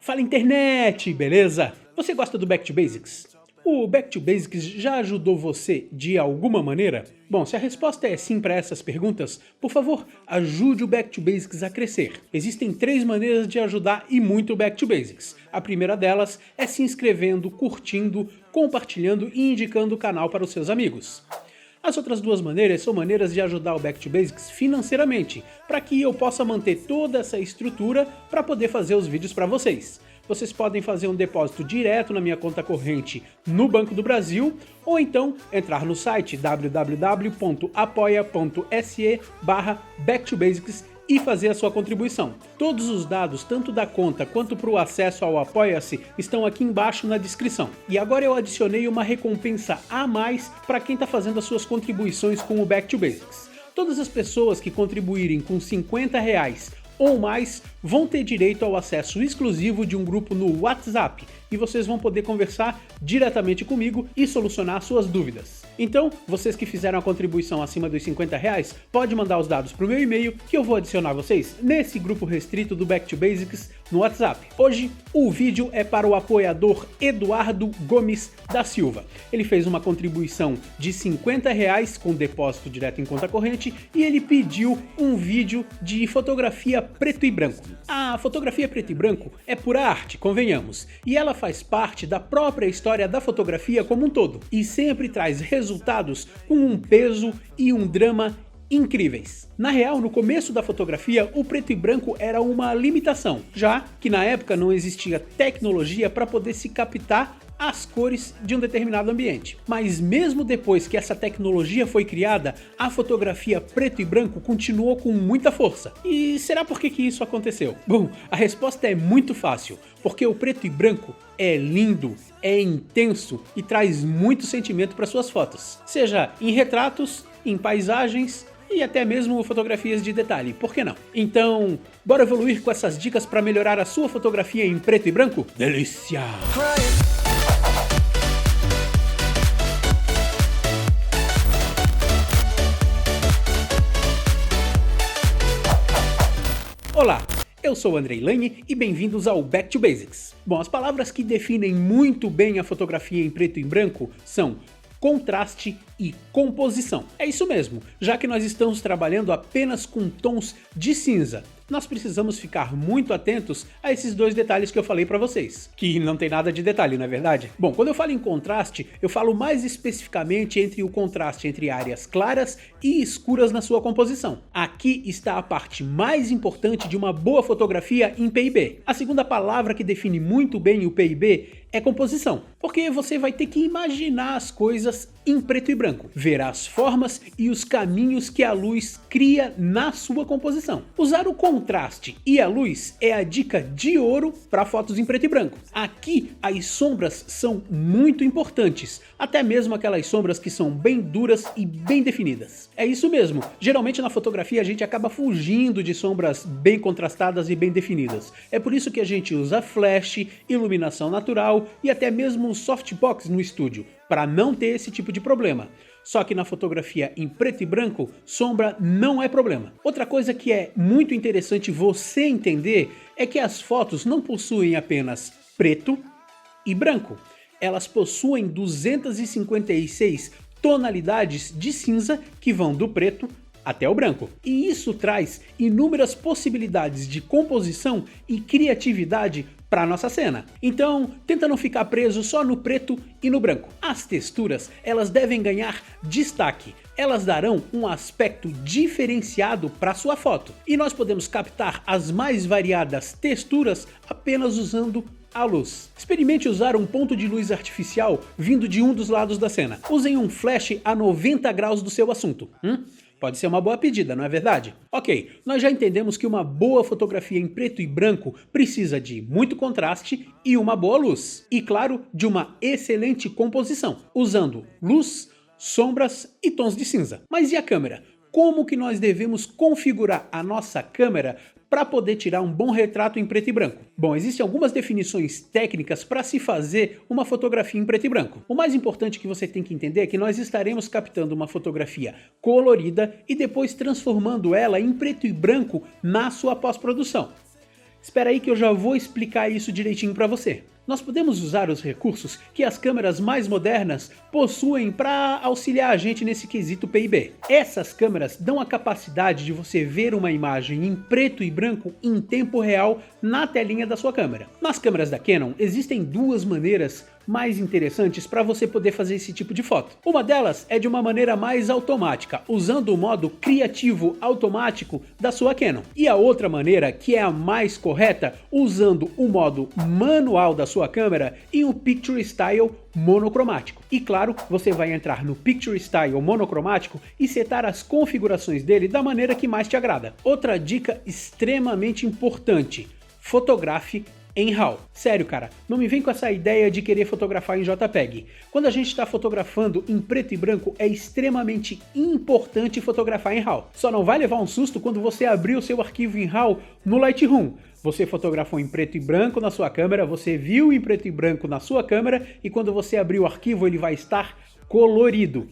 Fala internet, beleza? Você gosta do Back to Basics? O Back to Basics já ajudou você de alguma maneira? Bom, se a resposta é sim para essas perguntas, por favor, ajude o Back to Basics a crescer. Existem 3 maneiras de ajudar e muito o Back to Basics. A primeira delas é se inscrevendo, curtindo, compartilhando e indicando o canal para os seus amigos. As outras 2 maneiras são maneiras de ajudar o Back to Basics financeiramente, para que eu possa manter toda essa estrutura para poder fazer os vídeos para vocês. Vocês podem fazer um depósito direto na minha conta corrente no Banco do Brasil, ou então entrar no site www.apoia.se/backtobasics e fazer a sua contribuição. Todos os dados, tanto da conta quanto para o acesso ao Apoia-se, estão aqui embaixo na descrição. E agora eu adicionei uma recompensa a mais para quem está fazendo as suas contribuições com o Back to Basics. Todas as pessoas que contribuírem com R$50 ou mais vão ter direito ao acesso exclusivo de um grupo no WhatsApp e vocês vão poder conversar diretamente comigo e solucionar suas dúvidas. Então, vocês que fizeram a contribuição acima dos R$50, pode mandar os dados para o meu e-mail que eu vou adicionar vocês nesse grupo restrito do Back to Basics no WhatsApp. Hoje, o vídeo é para o apoiador Eduardo Gomes da Silva. Ele fez uma contribuição de R$50 com depósito direto em conta corrente e ele pediu um vídeo de fotografia preto e branco. A fotografia preto e branco é pura arte, convenhamos, e ela faz parte da própria história da fotografia como um todo, e sempre traz resultados com um peso e um drama incríveis. Na real, no começo da fotografia, o preto e branco era uma limitação, já que na época não existia tecnologia para poder se captar as cores de um determinado ambiente. Mas mesmo depois que essa tecnologia foi criada, a fotografia preto e branco continuou com muita força. E será por que isso aconteceu? Bom, a resposta é muito fácil, porque o preto e branco é lindo, é intenso e traz muito sentimento para suas fotos, seja em retratos, em paisagens e até mesmo fotografias de detalhe, por que não? Então, bora evoluir com essas dicas para melhorar a sua fotografia em preto e branco? Delícia! Olá, eu sou o Andrei Lane e bem-vindos ao Back to Basics. Bom, as palavras que definem muito bem a fotografia em preto e branco são contraste e composição. É isso mesmo, já que nós estamos trabalhando apenas com tons de cinza, nós precisamos ficar muito atentos a esses 2 detalhes que eu falei para vocês, que não tem nada de detalhe, não é verdade? Bom, quando eu falo em contraste, eu falo mais especificamente entre o contraste entre áreas claras e escuras na sua composição. Aqui está a parte mais importante de uma boa fotografia em PIB. A segunda palavra que define muito bem o PIB é composição, porque você vai ter que imaginar as coisas em preto e branco, ver as formas e os caminhos que a luz cria na sua composição. Usar o contraste e a luz é a dica de ouro para fotos em preto e branco. Aqui as sombras são muito importantes, até mesmo aquelas sombras que são bem duras e bem definidas. É isso mesmo, geralmente na fotografia a gente acaba fugindo de sombras bem contrastadas e bem definidas. É por isso que a gente usa flash, iluminação natural e até mesmo softbox no estúdio, para não ter esse tipo de problema. Só que na fotografia em preto e branco, sombra não é problema. Outra coisa que é muito interessante você entender é que as fotos não possuem apenas preto e branco. Elas possuem 256 tonalidades de cinza que vão do preto até o branco. E isso traz inúmeras possibilidades de composição e criatividade para nossa cena. Então, tenta não ficar preso só no preto e no branco. As texturas, elas devem ganhar destaque. Elas darão um aspecto diferenciado para sua foto. E nós podemos captar as mais variadas texturas apenas usando a luz. Experimente usar um ponto de luz artificial vindo de um dos lados da cena. Usem um flash a 90 graus do seu assunto. Pode ser uma boa pedida, não é verdade? Ok, nós já entendemos que uma boa fotografia em preto e branco precisa de muito contraste e uma boa luz. E claro, de uma excelente composição, usando luz, sombras e tons de cinza. Mas e a câmera? como que nós devemos configurar a nossa câmera para poder tirar um bom retrato em preto e branco. Bom, existem algumas definições técnicas para se fazer uma fotografia em preto e branco. O mais importante que você tem que entender é que nós estaremos captando uma fotografia colorida e depois transformando ela em preto e branco na sua pós-produção. Espera aí que eu já vou explicar isso direitinho para você. Nós podemos usar os recursos que as câmeras mais modernas possuem para auxiliar a gente nesse quesito PIB. Essas câmeras dão a capacidade de você ver uma imagem em preto e branco em tempo real na telinha da sua câmera. Nas câmeras da Canon existem duas maneiras mais interessantes para você poder fazer esse tipo de foto. Uma delas é de uma maneira mais automática, usando o modo criativo automático da sua Canon. E a outra maneira, que é a mais correta, usando o modo manual da sua câmera e o Picture Style monocromático. E claro, você vai entrar no Picture Style monocromático e setar as configurações dele da maneira que mais te agrada. Outra dica extremamente importante: fotografe em RAW. Sério, cara, não me vem com essa ideia de querer fotografar em JPEG. Quando a gente está fotografando em preto e branco, é extremamente importante fotografar em RAW. Só não vai levar um susto quando você abrir o seu arquivo em RAW no Lightroom. Você fotografou em preto e branco na sua câmera, você viu em preto e branco na sua câmera, e quando você abrir o arquivo ele vai estar colorido.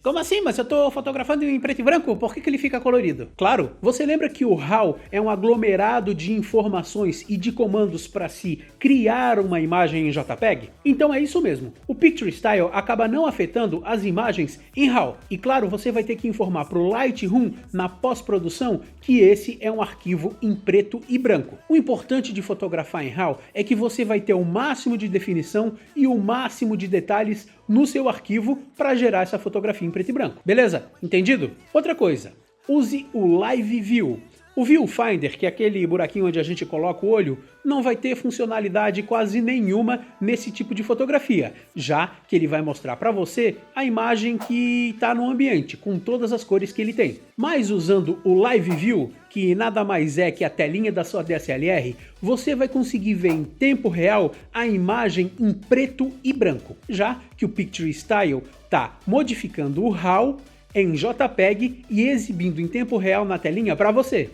Como assim? Mas eu tô fotografando em preto e branco? Por que ele fica colorido? Claro, você lembra que o RAW é um aglomerado de informações e de comandos para se criar uma imagem em JPEG? Então é isso mesmo. O Picture Style acaba não afetando as imagens em RAW. E claro, você vai ter que informar para o Lightroom na pós-produção que esse é um arquivo em preto e branco. O importante de fotografar em RAW é que você vai ter o máximo de definição e o máximo de detalhes no seu arquivo para gerar essa fotografia em preto e branco. Beleza? Entendido? Outra coisa, use o Live View. O Viewfinder, que é aquele buraquinho onde a gente coloca o olho, não vai ter funcionalidade quase nenhuma nesse tipo de fotografia, já que ele vai mostrar para você a imagem que está no ambiente, com todas as cores que ele tem. Mas usando o Live View, que nada mais é que a telinha da sua DSLR, você vai conseguir ver em tempo real a imagem em preto e branco, já que o Picture Style está modificando o RAW em JPEG e exibindo em tempo real na telinha para você.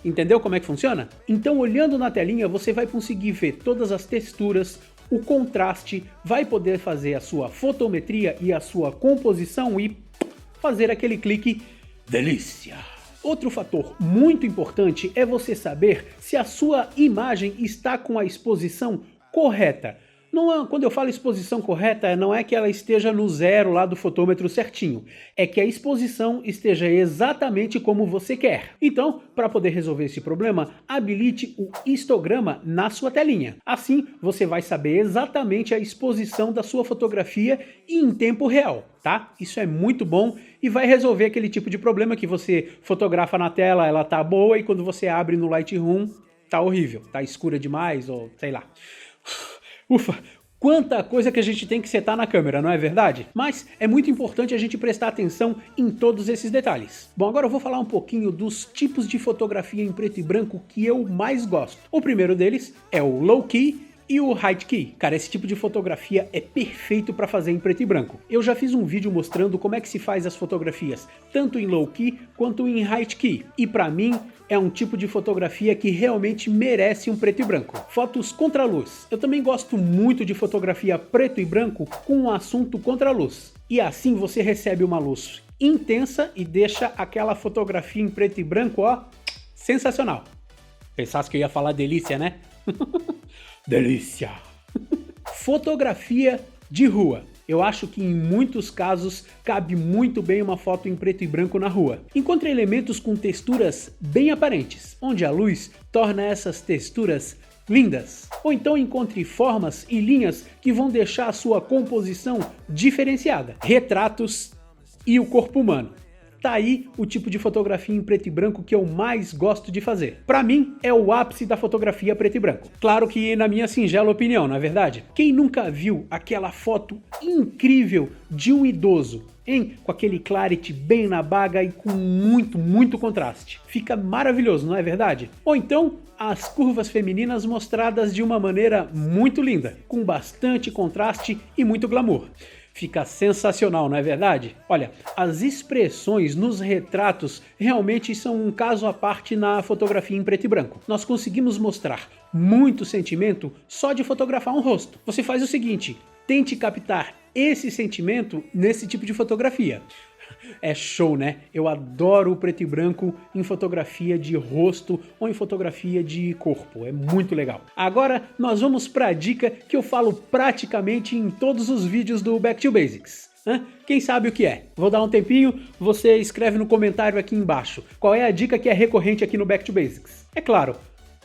Entendeu como é que funciona? Então, olhando na telinha, você vai conseguir ver todas as texturas, o contraste, vai poder fazer a sua fotometria e a sua composição e fazer aquele clique delícia. Outro fator muito importante é você saber se a sua imagem está com a exposição correta. Quando eu falo exposição correta, não é que ela esteja no zero lá do fotômetro certinho, é que a exposição esteja exatamente como você quer. Então, para poder resolver esse problema, habilite o histograma na sua telinha. Assim, você vai saber exatamente a exposição da sua fotografia e em tempo real, tá? Isso é muito bom e vai resolver aquele tipo de problema que você fotografa na tela, ela tá boa, e quando você abre no Lightroom, tá horrível, tá escura demais ou sei lá. Ufa, quanta coisa que a gente tem que setar na câmera, não é verdade? Mas é muito importante a gente prestar atenção em todos esses detalhes. Bom, agora eu vou falar um pouquinho dos tipos de fotografia em preto e branco que eu mais gosto. O primeiro deles é o Low Key e o High Key. Cara, esse tipo de fotografia é perfeito para fazer em preto e branco. Eu já fiz um vídeo mostrando como é que se faz as fotografias, tanto em Low Key quanto em High Key. E para mim, é um tipo de fotografia que realmente merece um preto e branco. Fotos contra luz. Eu também gosto muito de fotografia preto e branco com um assunto contra luz. E assim você recebe uma luz intensa e deixa aquela fotografia em preto e branco, ó, sensacional. Pensasse que eu ia falar delícia, né? Delícia! Fotografia de rua. Eu acho que em muitos casos cabe muito bem uma foto em preto e branco na rua. Encontre elementos com texturas bem aparentes, onde a luz torna essas texturas lindas. Ou então encontre formas e linhas que vão deixar a sua composição diferenciada. Retratos e o corpo humano. Tá aí o tipo de fotografia em preto e branco que eu mais gosto de fazer. Para mim, é o ápice da fotografia preto e branco. Claro que na minha singela opinião, não é verdade? Quem nunca viu aquela foto incrível de um idoso, hein? Com aquele clarity bem na baga e com muito contraste. Fica maravilhoso, não é verdade? Ou então, as curvas femininas mostradas de uma maneira muito linda, com bastante contraste e muito glamour. Fica sensacional, não é verdade? Olha, as expressões nos retratos realmente são um caso à parte na fotografia em preto e branco. Nós conseguimos mostrar muito sentimento só de fotografar um rosto. Você faz o seguinte, tente captar esse sentimento nesse tipo de fotografia. É show, né? Eu adoro o preto e branco em fotografia de rosto ou em fotografia de corpo, é muito legal. Agora nós vamos para a dica que eu falo praticamente em todos os vídeos do Back to Basics. Quem sabe o que é? Vou dar um tempinho, você escreve no comentário aqui embaixo qual é a dica que é recorrente aqui no Back to Basics. É claro,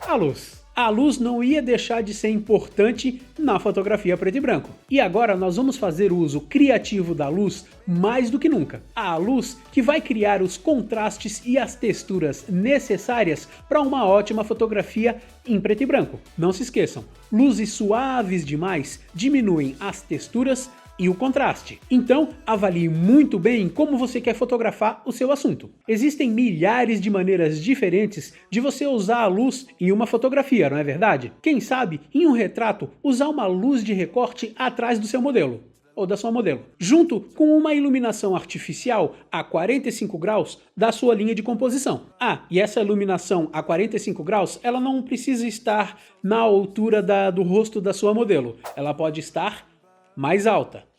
a luz. A luz não ia deixar de ser importante na fotografia preto e branco. E agora nós vamos fazer o uso criativo da luz mais do que nunca. A luz que vai criar os contrastes e as texturas necessárias para uma ótima fotografia em preto e branco. Não se esqueçam, luzes suaves demais diminuem as texturas e o contraste. Então, avalie muito bem como você quer fotografar o seu assunto. Existem milhares de maneiras diferentes de você usar a luz em uma fotografia, não é verdade? Quem sabe, em um retrato, usar uma luz de recorte atrás do seu modelo ou da sua modelo, junto com uma iluminação artificial a 45 graus da sua linha de composição. E essa iluminação a 45 graus, ela não precisa estar na altura do rosto da sua modelo. Ela pode estar mais alta.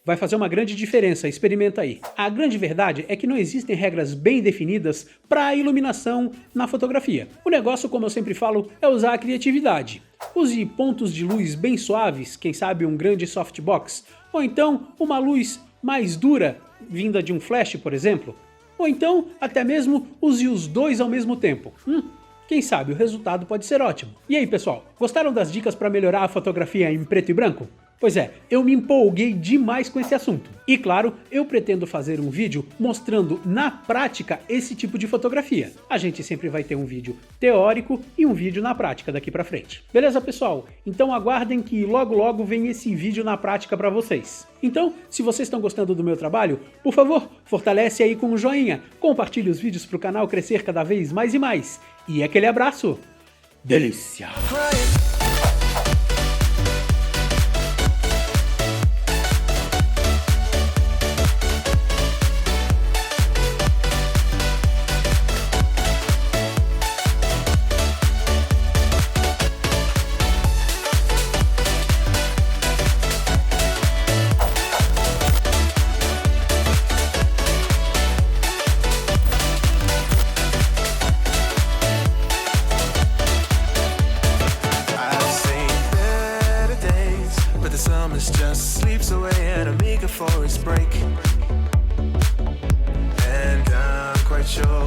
Vai fazer uma grande diferença, experimenta aí. A grande verdade é que não existem regras bem definidas para a iluminação na fotografia. O negócio, como eu sempre falo, é usar a criatividade. Use pontos de luz bem suaves, quem sabe um grande softbox, ou então uma luz mais dura, vinda de um flash, por exemplo. Ou então, até mesmo, use os dois ao mesmo tempo. Quem sabe o resultado pode ser ótimo. E aí, pessoal, gostaram das dicas para melhorar a fotografia em preto e branco? Pois é, eu me empolguei demais com esse assunto. E claro, eu pretendo fazer um vídeo mostrando na prática esse tipo de fotografia. A gente sempre vai ter um vídeo teórico e um vídeo na prática daqui pra frente. Beleza, pessoal? Então aguardem que logo logo vem esse vídeo na prática pra vocês. Então, se vocês estão gostando do meu trabalho, por favor, fortalece aí com um joinha, compartilhe os vídeos pro canal crescer cada vez mais e mais. E aquele abraço! Delícia!